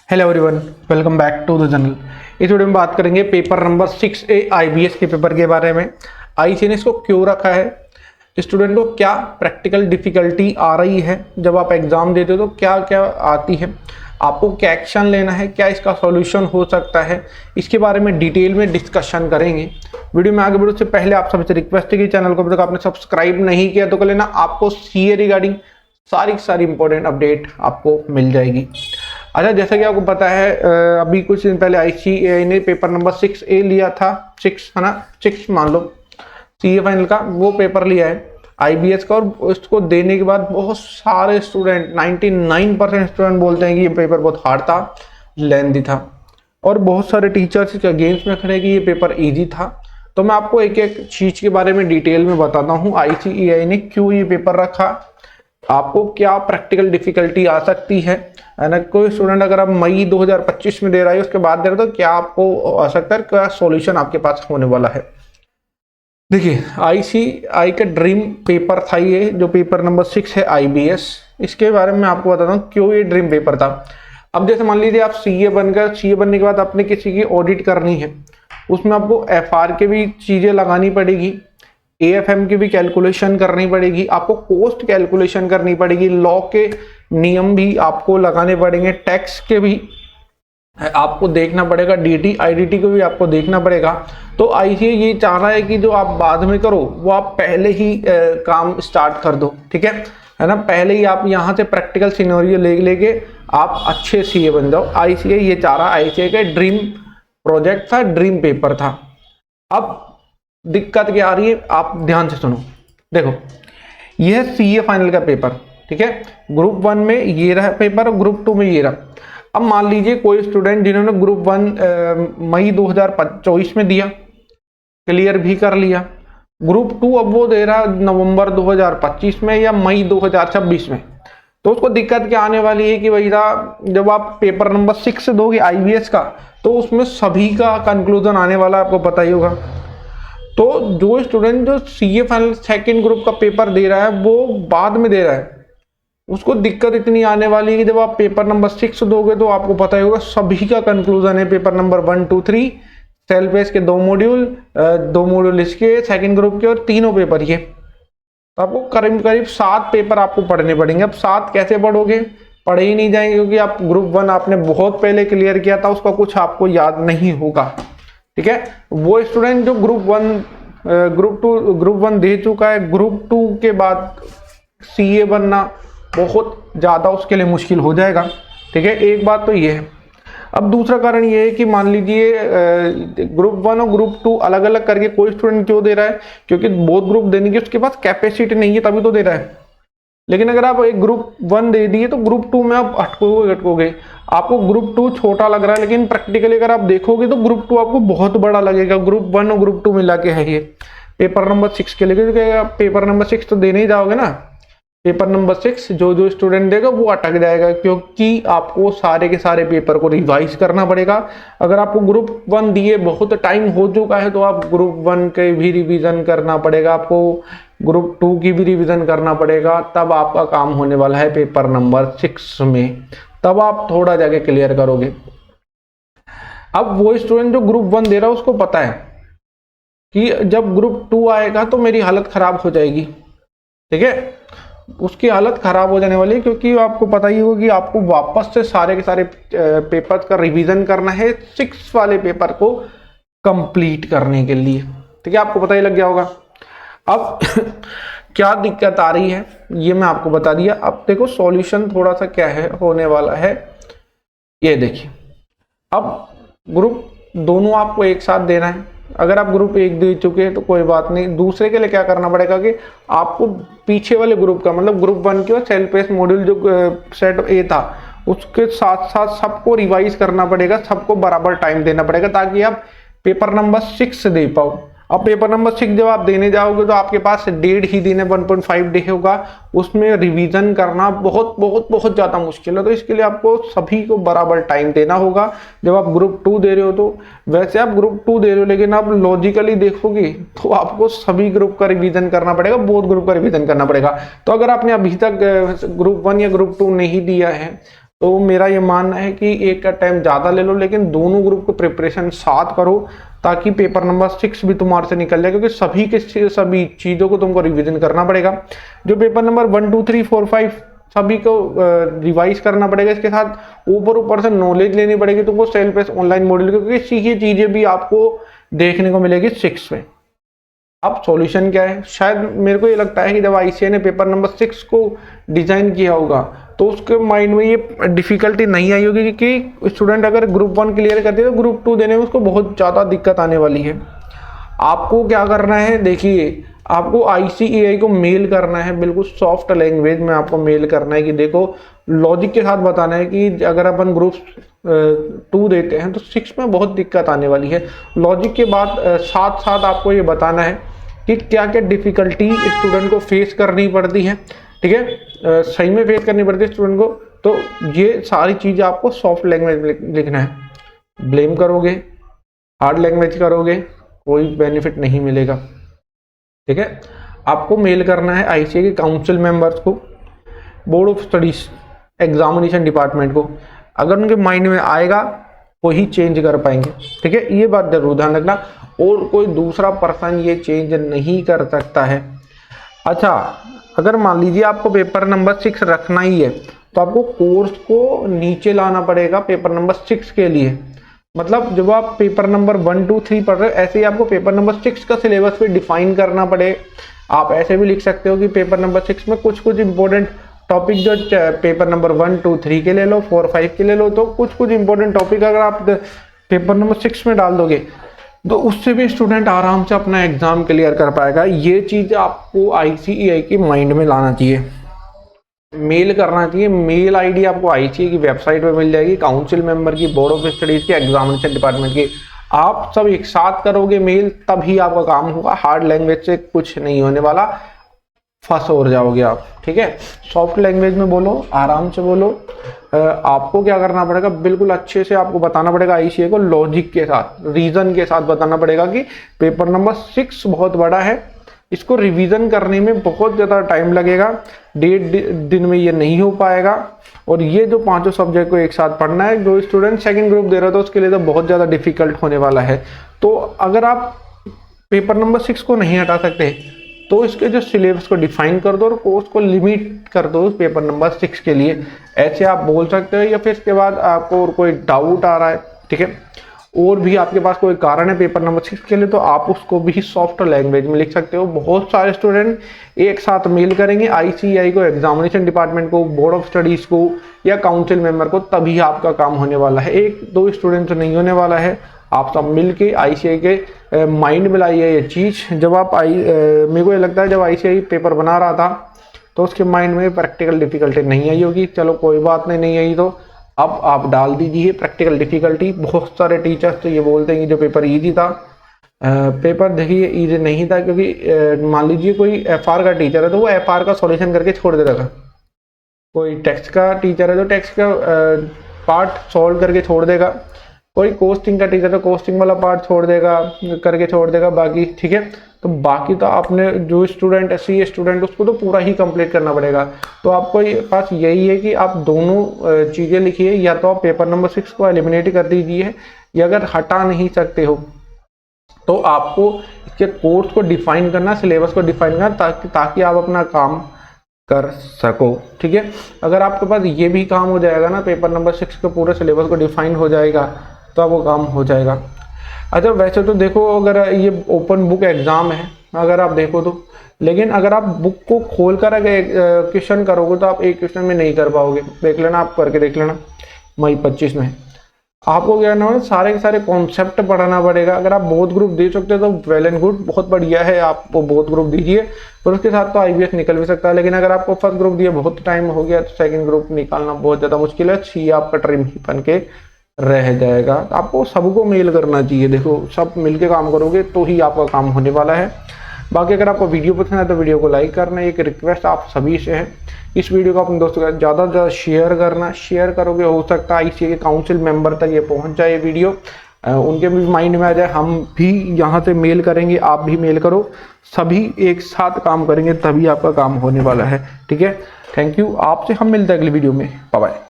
Hello everyone, welcome back to the channel. इस video में बात करेंगे पेपर नंबर 6A IBS के पेपर के बारे में। आईसी ने इसको क्यों रखा है, स्टूडेंट को क्या प्रैक्टिकल डिफिकल्टी आ रही है, जब आप एग्जाम देते हो तो क्या क्या आती है, आपको क्या एक्शन लेना है, क्या इसका सॉल्यूशन हो सकता है, इसके बारे में डिटेल में डिस्कशन करेंगे। वीडियो में आगे बढ़ने से पहले आप सबसे रिक्वेस्ट है कि चैनल को अभी तक आपने सब्सक्राइब नहीं किया तो कर लेना। आपको सीए रिगार्डिंग सारी इंपॉर्टेंट अपडेट आपको मिल जाएगी। अच्छा, जैसा कि आपको पता है अभी कुछ दिन पहले आईसीएआई ने पेपर नंबर 6A लिया था, 6 है ना, 6 मान लो सीए फाइनल का वो पेपर लिया है आईबीएस का। और उसको देने के बाद बहुत सारे स्टूडेंट 99% स्टूडेंट बोलते हैं कि ये पेपर बहुत हार्ड था, लेंथी था, और बहुत सारे टीचर्स इसके अगेंस्ट में खड़े कि ये पेपर ईजी था। तो मैं आपको एक एक चीज के बारे में डिटेल में बताता हूँ आईसीएआई ने क्यों ये पेपर रखा, आपको क्या प्रैक्टिकल डिफिकल्टी आ सकती है ना। कोई स्टूडेंट अगर आप मई 2025 में दे रहा है उसके बाद दे रहे हो तो क्या आपको आ सकता है, क्या सॉल्यूशन आपके पास होने वाला है। देखिए, आईसीएआई का ड्रीम पेपर था ये, जो पेपर नंबर 6 है आईबीएस। इसके बारे में आपको बताता हूँ क्यों ये ड्रीम पेपर था। अब जैसे मान लीजिए आप सीए बनकर, सीए बनने के बाद आपने किसी की ऑडिट करनी है, उसमें आपको एफआर के भी चीजें लगानी पड़ेगी, एएफएम की भी कैलकुलेशन करनी पड़ेगी, आपको कॉस्ट कैलकुलेशन करनी पड़ेगी, लॉ के नियम भी आपको लगाने पड़ेंगे, टैक्स के भी आपको देखना पड़ेगा, डीटी आईडीटी को भी आपको देखना पड़ेगा। तो आईसीएआई ये चाह रहा है कि जो आप बाद में करो वो आप पहले ही काम स्टार्ट कर दो, ठीक है ना। पहले ही आप यहाँ से प्रैक्टिकल सिनेरियो लेके आप अच्छे सीए बन जाओ। आईसीएआई ये चाह रहा है, आईसीएआई का ड्रीम प्रोजेक्ट था, ड्रीम पेपर था। अब दिक्कत क्या आ रही है, आप ध्यान से सुनो। देखो, यह है सीए फाइनल का पेपर, ठीक है। ग्रुप 1 में ये रहा पेपर, ग्रुप 2 में ये रहा। अब मान लीजिए कोई स्टूडेंट जिन्होंने ग्रुप 1 मई 2024 में दिया, क्लियर भी कर लिया, ग्रुप 2 अब वो दे रहा नवंबर 2025 में या मई 2026 में, तो उसको दिक्कत क्या आने वाली है कि भैया जब आप पेपर नंबर 6 दोगे आईबीएस का, तो उसमें सभी का कंक्लूजन आने वाला है, आपको पता ही होगा। तो जो स्टूडेंट जो सीए फाइनल सेकंड ग्रुप का पेपर दे रहा है वो बाद में दे रहा है, उसको दिक्कत इतनी आने वाली है कि जब आप पेपर नंबर 6 दोगे तो आपको पता ही होगा सभी का कंक्लूजन है पेपर नंबर 1, 2, 3, सेल पेज के 2 मॉड्यूल इसके सेकंड ग्रुप के, और तीनों पेपर ये। तो आपको करीब 7 पेपर आपको पढ़ने पड़ेंगे। अब 7 कैसे पढ़ोगे, पढ़े ही नहीं जाएंगे, क्योंकि आप ग्रुप 1 आपने बहुत पहले क्लियर किया था, उसका कुछ आपको याद नहीं होगा, ठीक है। वो स्टूडेंट जो ग्रुप 1 दे चुका है, ग्रुप 2 के बाद सीए बनना बहुत ज्यादा उसके लिए मुश्किल हो जाएगा, ठीक है। एक बात तो ये है। अब दूसरा कारण ये है कि मान लीजिए ग्रुप 1 और ग्रुप 2 अलग अलग करके कोई स्टूडेंट क्यों दे रहा है, क्योंकि बहुत ग्रुप देने की उसके पास कैपेसिटी नहीं है, तभी तो दे रहा है। लेकिन अगर आप एक ग्रुप 1 दे दिए तो ग्रुप 2 में आप अटकोगे। आपको ग्रुप 2 छोटा लग रहा है, लेकिन प्रैक्टिकली अगर आप देखोगे तो ग्रुप 2 आपको बहुत बड़ा लगेगा। ग्रुप 1 और ग्रुप 2 मिला के है ये पेपर नंबर 6 के लिए, क्योंकि आप पेपर नंबर 6 तो देने ही जाओगे ना। पेपर नंबर 6 जो स्टूडेंट देगा वो अटक जाएगा, क्योंकि आपको सारे के सारे पेपर को रिवाइज करना पड़ेगा। अगर आपको ग्रुप 1 दिए बहुत टाइम हो चुका है तो आप ग्रुप 1 के भी रिवीजन करना पड़ेगा, आपको ग्रुप 2 की भी रिवीजन करना पड़ेगा, तब आपका काम होने वाला है पेपर नंबर 6 में, तब आप थोड़ा जाके क्लियर करोगे। अब वो स्टूडेंट जो ग्रुप 1 दे रहा है उसको पता है कि जब ग्रुप 2 आएगा तो मेरी हालत खराब हो जाएगी, ठीक है। उसकी हालत खराब हो जाने वाली है, क्योंकि आपको पता ही होगा कि आपको वापस से सारे के सारे पेपर का रिवीजन करना है 6 वाले पेपर को कंप्लीट करने के लिए, ठीक है। आपको पता ही लग गया होगा। अब क्या दिक्कत आ रही है ये मैं आपको बता दिया। अब देखो सॉल्यूशन थोड़ा सा क्या है होने वाला है, ये देखिए। अब ग्रुप दोनों आपको एक साथ देना है। अगर आप ग्रुप 1 दे चुके हैं तो कोई बात नहीं, दूसरे के लिए क्या करना पड़ेगा कि आपको पीछे वाले ग्रुप का, मतलब ग्रुप 1 के सेल पेस मॉड्यूल जो सेट ए था उसके साथ साथ सबको रिवाइज करना पड़ेगा, सबको बराबर टाइम देना पड़ेगा, ताकि आप पेपर नंबर 6 दे पाओ। अब पेपर नंबर 6 जब आप देने जाओगे तो आपके पास 1.5 ही दिन है, 1.5 डे होगा, उसमें रिवीजन करना बहुत ज्यादा मुश्किल है। तो इसके लिए आपको सभी को बराबर टाइम देना होगा। जब आप ग्रुप 2 दे रहे हो तो वैसे आप ग्रुप 2 दे रहे हो, लेकिन आप लॉजिकली देखोगे तो आपको सभी ग्रुप का रिवीजन करना पड़ेगा, बहुत ग्रुप का रिवीजन करना पड़ेगा। तो अगर आपने अभी तक ग्रुप 1 या ग्रुप 2 नहीं दिया है तो मेरा ये मानना है कि एक का टाइम ज़्यादा ले लो, लेकिन दोनों ग्रुप को प्रिपरेशन साथ करो, ताकि पेपर नंबर 6 भी तुम्हारे से निकल जाए, क्योंकि सभी चीज़ों को तुमको रिवीजन करना पड़ेगा। जो पेपर नंबर 1, 2, 3, 4, 5 सभी को रिवाइज करना पड़ेगा। इसके साथ ऊपर से नॉलेज लेनी पड़ेगी तुमको सेल्फ बेस्ड ऑनलाइन मॉड्यूल, क्योंकि ये चीज़ें भी आपको देखने को मिलेगी 6 में। अब सॉल्यूशन क्या है? शायद मेरे को ये लगता है कि जब आईसीएआई ने पेपर नंबर 6 को डिज़ाइन किया होगा तो उसके माइंड में ये डिफ़िकल्टी नहीं आई होगी कि स्टूडेंट अगर ग्रुप 1 क्लियर करते हैं तो ग्रुप 2 देने में उसको बहुत ज़्यादा दिक्कत आने वाली है। आपको क्या करना है, देखिए आपको आईसीएआई को मेल करना है, बिल्कुल सॉफ्ट लैंग्वेज में आपको मेल करना है कि देखो, लॉजिक के साथ बताना है कि अगर अपन ग्रुप 2 देते हैं तो 6 में बहुत दिक्कत आने वाली है। लॉजिक के बाद साथ साथ आपको ये बताना है कि क्या क्या डिफ़िकल्टी स्टूडेंट को फेस करनी पड़ती है, ठीक है, सही में फेस करनी पड़ती है स्टूडेंट को। तो ये सारी चीज़ें आपको सॉफ्ट लैंग्वेज में लिखना है। ब्लेम करोगे, हार्ड लैंग्वेज करोगे, कोई बेनिफिट नहीं मिलेगा, ठीक है। आपको मेल करना है आईसीएआई के काउंसिल मेंबर्स को, board of studies, examination department को। अगर उनके माइंड में आएगा वही चेंज कर पाएंगे, ठीक है, ये बात जरूर ध्यान रखना। और कोई दूसरा पर्सन ये चेंज नहीं कर सकता है। अच्छा, अगर मान लीजिए आपको पेपर नंबर 6 रखना ही है तो आपको कोर्स को नीचे लाना पड़ेगा पेपर नंबर 6 के लिए। मतलब जब आप पेपर नंबर 1, 2, 3 पढ़ रहे हो, ऐसे ही आपको पेपर नंबर 6 का सिलेबस भी डिफाइन करना पड़े। आप ऐसे भी लिख सकते हो कि पेपर नंबर 6 में कुछ इंपॉर्टेंट टॉपिक जो पेपर नंबर 1, 2, 3 के ले लो, 4, 5 के ले लो, तो कुछ इंपॉर्टेंट टॉपिक अगर आप पेपर नंबर 6 में डाल दोगे तो उससे भी स्टूडेंट आराम से अपना एग्जाम क्लियर कर पाएगा। ये चीज़ आपको आईसीएआई के माइंड में लाना चाहिए, मेल करना चाहिए। मेल आईडी आपको आईसीएआई की वेबसाइट पे मिल जाएगी, काउंसिल मेंबर की, बोर्ड ऑफ स्टडीज की, एग्जामिनेशन डिपार्टमेंट की। आप सब एक साथ करोगे मेल, तभी आपका काम होगा। हार्ड लैंग्वेज से कुछ नहीं होने वाला, फंस हो जाओगे आप, ठीक है। सॉफ्ट लैंग्वेज में बोलो, आराम से बोलो। आपको क्या करना पड़ेगा, बिल्कुल अच्छे से आपको बताना पड़ेगा आईसीएआई को, लॉजिक के साथ, रीजन के साथ बताना पड़ेगा कि पेपर नंबर 6 बहुत बड़ा है, इसको रिवीजन करने में बहुत ज़्यादा टाइम लगेगा, 1.5 दिन में ये नहीं हो पाएगा। और ये जो 5 सब्जेक्ट को एक साथ पढ़ना है, जो स्टूडेंट सेकंड ग्रुप दे रहा था उसके लिए तो बहुत ज़्यादा डिफिकल्ट होने वाला है। तो अगर आप पेपर नंबर 6 को नहीं हटा सकते तो इसके जो सिलेबस को डिफाइन कर दो और कोर्स को लिमिट कर दो पेपर नंबर 6 के लिए, ऐसे आप बोल सकते हो। या फिर इसके बाद आपको और कोई डाउट आ रहा है, ठीक है, और भी आपके पास कोई कारण है पेपर नंबर 6 के लिए, तो आप उसको भी सॉफ्ट लैंग्वेज में लिख सकते हो। बहुत सारे स्टूडेंट एक साथ मेल करेंगे आईसीएआई को, एग्जामिनेशन डिपार्टमेंट को, बोर्ड ऑफ स्टडीज को या काउंसिल मेंबर को, तभी आपका काम होने वाला है। 1-2 स्टूडेंट से नहीं होने वाला है। आप सब मिल के आईसीएआई के माइंड में लाइए ये चीज़। जब आप मेरे को ये लगता है जब आईसीएआई पेपर बना रहा था तो उसके माइंड में प्रैक्टिकल डिफिकल्टी नहीं आई होगी। चलो कोई बात नहीं आई तो अब आप डाल दीजिए प्रैक्टिकल डिफिकल्टी। बहुत सारे टीचर्स तो ये बोलते हैं कि जो पेपर ईजी था, पेपर देखिए ईजी नहीं था, क्योंकि मान लीजिए कोई एफआर का टीचर है तो वो एफआर का सॉल्यूशन करके छोड़ देता था। कोई टेक्स्ट का टीचर है तो टेक्स्ट का पार्ट सॉल्व करके छोड़ देगा। कोई कोस्टिंग का टीचर है तो कोस्टिंग वाला पार्ट छोड़ देगा बाकी, ठीक है। तो बाकी तो आपने जो स्टूडेंट सी स्टूडेंट उसको तो पूरा ही कंप्लीट करना पड़ेगा। तो आपको पास यही है कि आप दोनों चीज़ें लिखिए, या तो आप पेपर नंबर 6 को एलिमिनेट कर दीजिए, या अगर हटा नहीं सकते हो तो आपको इसके कोर्स को डिफाइन करना, सिलेबस को डिफाइन करना, ताकि आप अपना काम कर सको, ठीक है। अगर आपके पास ये भी काम हो जाएगा ना, पेपर नंबर 6 के पूरे सिलेबस को डिफाइन हो जाएगा तो आपको काम हो जाएगा। अच्छा, वैसे तो देखो अगर ये ओपन बुक एग्ज़ाम है अगर आप देखो तो, लेकिन अगर आप बुक को खोल कर क्वेश्चन करोगे तो आप एक क्वेश्चन में नहीं कर पाओगे। देख लेना, आप करके देख लेना। मई 25 में आपको क्या करना है, सारे के सारे कॉन्सेप्ट पढ़ाना पड़ेगा। अगर आप बोथ ग्रुप दे सकते हो तो वेल एंड गुड, बहुत बढ़िया है, आप बोथ ग्रुप दीजिए। और उसके साथ तो आईबीएस निकल भी सकता है, लेकिन अगर आपको फर्स्ट ग्रुप दिया बहुत टाइम हो गया तो सेकंड ग्रुप निकालना बहुत ज़्यादा मुश्किल है। सी आपका ट्रिम ही बन के रह जाएगा। आपको सबको मेल करना चाहिए। देखो, सब मिलके काम करोगे तो ही आपका काम होने वाला है। बाकी अगर आपको वीडियो पसंद है तो वीडियो को लाइक करना। एक रिक्वेस्ट आप सभी से है, इस वीडियो को अपने दोस्तों के साथ ज़्यादा से ज़्यादा शेयर करना। शेयर करोगे हो सकता है आईसीएआई के काउंसिल मेंबर तक ये पहुंच जाए वीडियो, उनके भी माइंड में आ जाए। हम भी यहाँ से मेल करेंगे, आप भी मेल करो, सभी एक साथ काम करेंगे तभी आपका काम होने वाला है, ठीक है। Thank you. आपसे हम मिलते हैं अगली वीडियो में। Bye bye.